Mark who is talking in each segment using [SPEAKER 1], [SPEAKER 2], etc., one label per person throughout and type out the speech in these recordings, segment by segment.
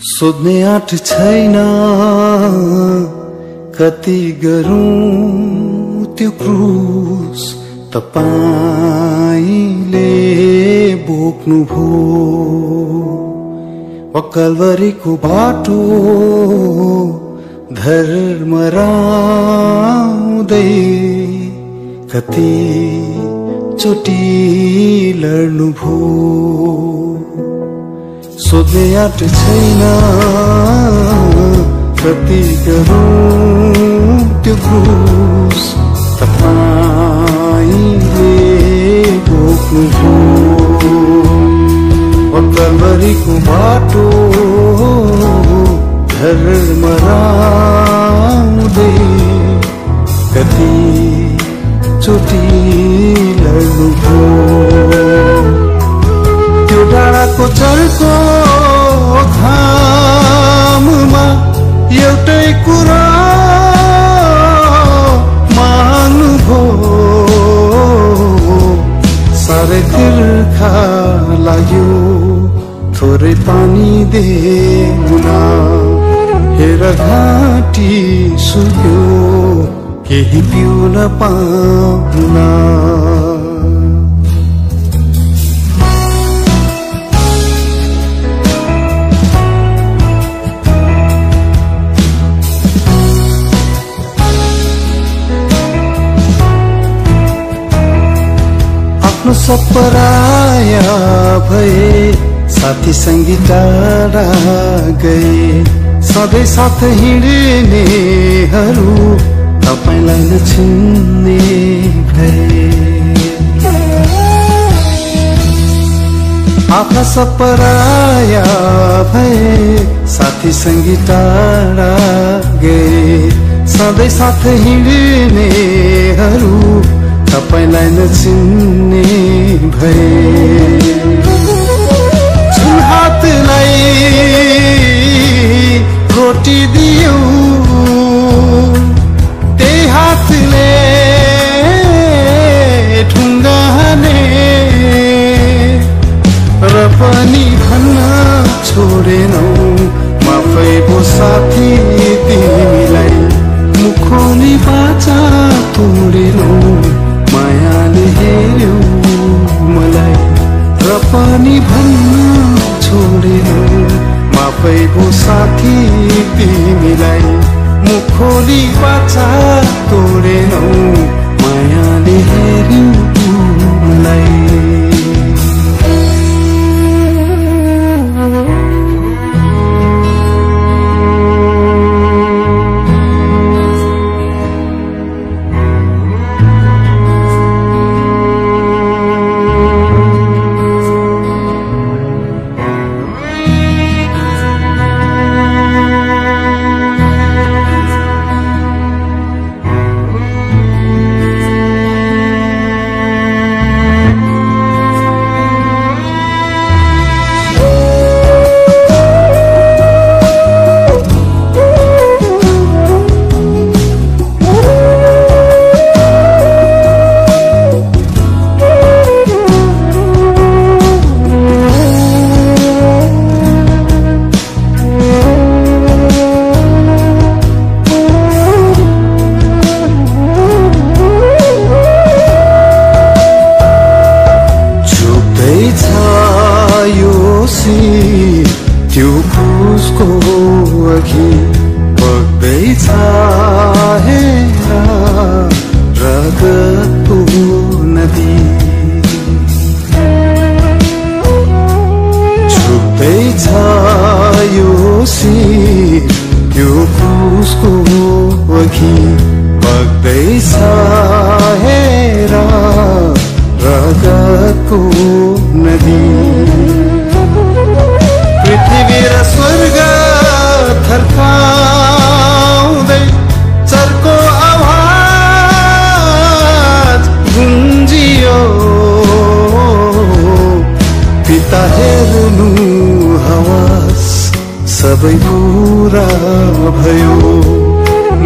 [SPEAKER 1] सोध्ने आँट छैन कति गरौँ त्यो क्रुस तपाईले बोक्नु भो कलवरीको बाटो धर्मराउँदै कति चोटी लड्नु भो सोध्ने आँट छैन कति गरौँ त्यो क्रुस तपाईले बोक्नु भो कलवरीको बाटो धर्मराउँदै कति चोटी लड्नु भो त्यो डाँडाको चर्को घाममा एउटै कुरा माग्नु भो साह्रै तिर्खा लाग्यो थोरै पानी देउन हेर घाँटी सुक्यो केही पिउन पाउन आफ्नो सब पराया भए साथी संगी टाढा गए सधैँ साथ हिँड्नेहरू तपाईलाई नचिन्ने भए आफ्ना सब पराया भए साथी संगी टाढा गए सधैँ साथ हिँड्नेहरू तपाईलाई नचिन्ने भए जुन हातलाई रोटी दियो त्यही हातले ढुङ्गा हाने र पनि भन्न छोडेनौ माफै भो साथी तिमीलाई मुखोली बाचा तोडेनौ मायाले हेर्यौ मलाई र पनि भन्न छोडेनौ माफै भो साथी तिमीलाई मुखोली बाचा तोडेनौ मायाले हेर्यौ मलाई त्यो क्रुसको अघि बग्दैछ हेरा रगतको नदी झुक्दैछ यो शिर त्यो क्रुसको अघि बग्दैछ हेरा रगतको नदी पृथ्वी र स्वर्ग थर्काउँदै चर्को आवाज गुन्जियो पिता हेर्नु हवस सबै पुरा भयो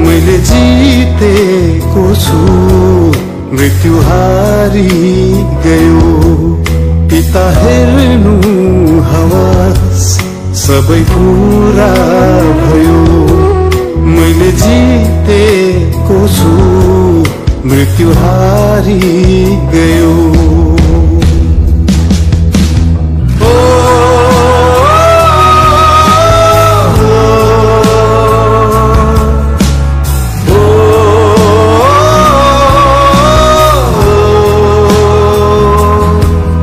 [SPEAKER 1] मैले जितेको छु मृत्यु हारी गयो पिता हेर्नु हवस सबै पूरा भयो मैले जितेको छु मृत्यु हारी गयो